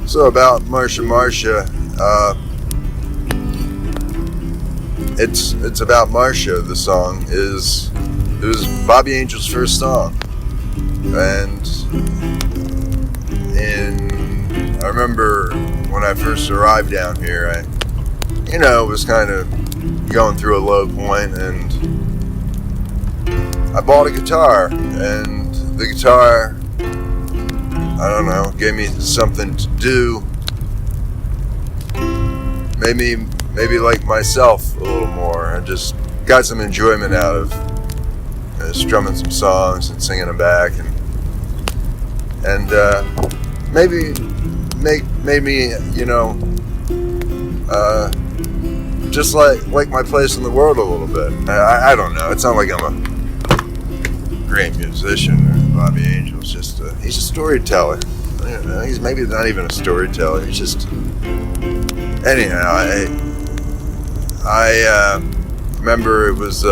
So about Marsha Marsha, it's about Marsha. The song it was Bobby Angel's first song, and I remember when I first arrived down here, I was kind of going through a low point, and I bought a guitar, and the guitar, I don't know, gave me something to do, made me maybe like myself a little more. I just got some enjoyment out of strumming some songs and singing them back, and maybe made me, just like my place in the world a little bit. I don't know. It's not like I'm a great musician or Bobby Angel's just he's a storyteller. He's maybe not even a storyteller. He's just, anyhow. I remember it was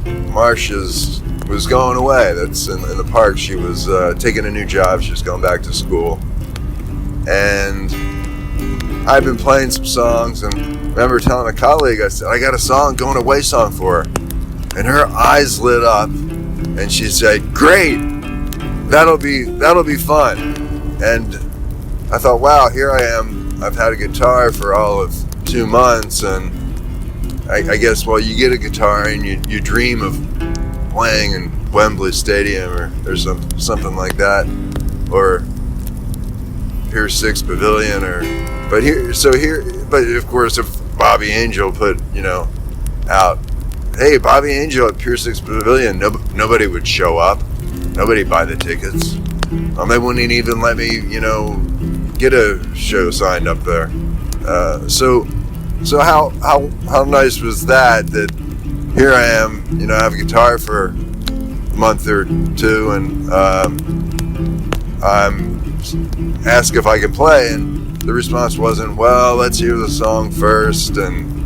Marsha's was going away. That's in the park. She was taking a new job. She was going back to school, and I'd been playing some songs, and I remember telling a colleague, I said, I got a going away song for her, and her eyes lit up, and she said, "Great, that'll be fun." And I thought, wow, here I am. I've had a guitar for all of 2 months, and I guess, well, you get a guitar and you dream of playing in Wembley Stadium or something like that, or Pier 6 Pavilion, but of course, if Bobby Angel put out, hey, Bobby Angel at Pier 6 Pavilion, nobody would show up, nobody'd buy the tickets. They wouldn't even let me get a show signed up there. So how nice was that here I am, I have a guitar for a month or two, and I'm asked if I can play, and the response wasn't, well, let's hear the song first, and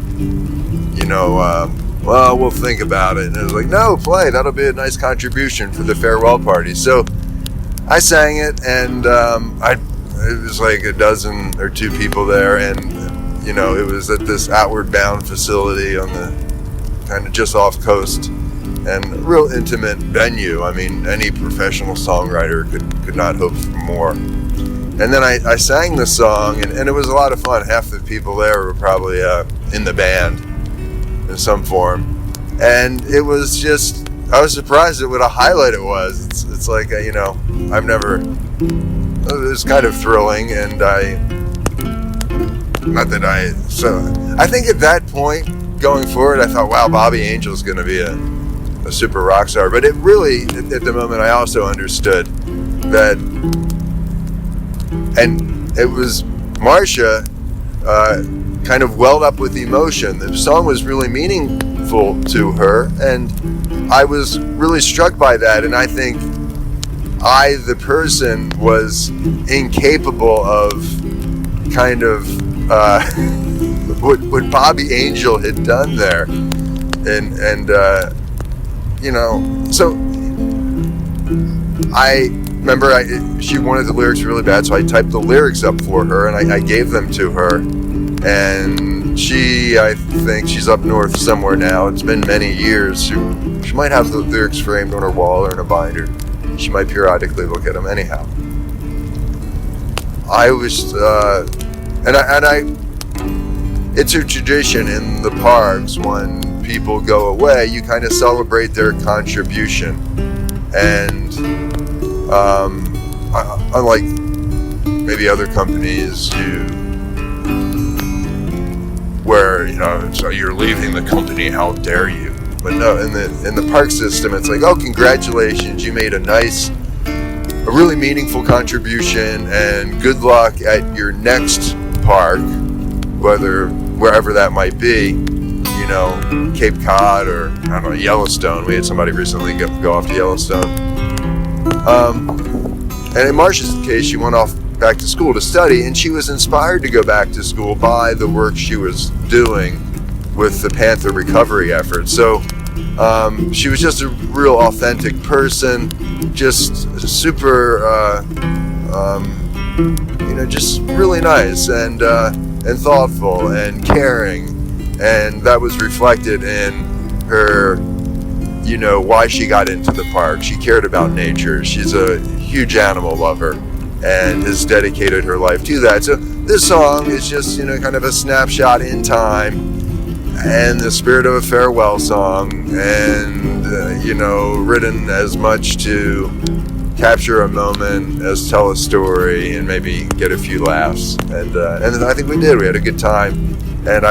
well, we'll think about it. And it was like, no, play, that'll be a nice contribution for the farewell party. So I sang it, and it was like a dozen or two people there, and it was at this Outward Bound facility on the kind of just off coast, and a real intimate venue. I mean, any professional songwriter could not hope for more. And then I sang the song, and it was a lot of fun. Half the people there were probably in the band in some form, and it was just, I was surprised at what a highlight it was. It's like, I've never, it was kind of thrilling, and I think at that point, going forward, I thought, wow, Bobby Angel's going to be a super rock star. But it really, at the moment, I also understood that, and it was Marsha kind of welled up with emotion. The song was really meaningful to her, and I was really struck by that. And I think I, the person, was incapable of kind of what Bobby Angel had done there, and so I remember she wanted the lyrics really bad, so I typed the lyrics up for her, and I gave them to her, and I think she's up north somewhere now. It's been many years. She might have the lyrics framed on her wall or in a binder. She might periodically look at them. Anyhow, I was it's a tradition in the parks, when people go away, you kind of celebrate their contribution. And unlike maybe other companies, where so you're leaving the company, how dare you? But no, in the park system, it's like, oh, congratulations, you made a really meaningful contribution, and good luck at your next park, wherever that might be, Cape Cod or, I don't know, Yellowstone. We had somebody recently go off to Yellowstone. And in Marsha's case, she went off back to school to study, and she was inspired to go back to school by the work she was doing with the Panther recovery effort. So she was just a real authentic person, just super just really nice and thoughtful and caring, and that was reflected in her, why she got into the park. She cared about nature. She's a huge animal lover and has dedicated her life to that. So this song is just, kind of a snapshot in time and the spirit of a farewell song, and, written as much to capture a moment as tell a story and maybe get a few laughs. And I think we did. We had a good time. And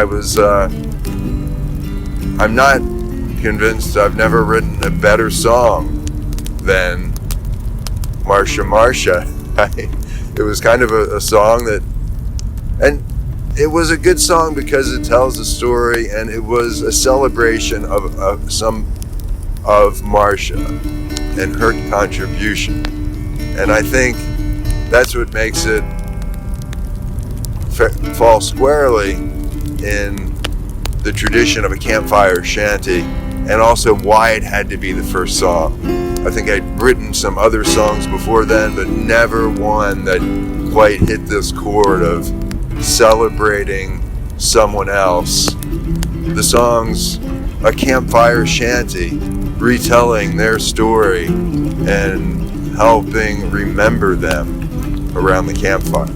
I'm not convinced I've never written a better song than Marsha Marsha. It was kind of a song and it was a good song because it tells a story, and it was a celebration of Marsha and her contribution. And I think that's what makes it fall squarely in the tradition of a campfire shanty, and also why it had to be the first song. I think I'd written some other songs before then, but never one that quite hit this chord of celebrating someone else. The song's a campfire shanty, retelling their story and helping remember them around the campfire.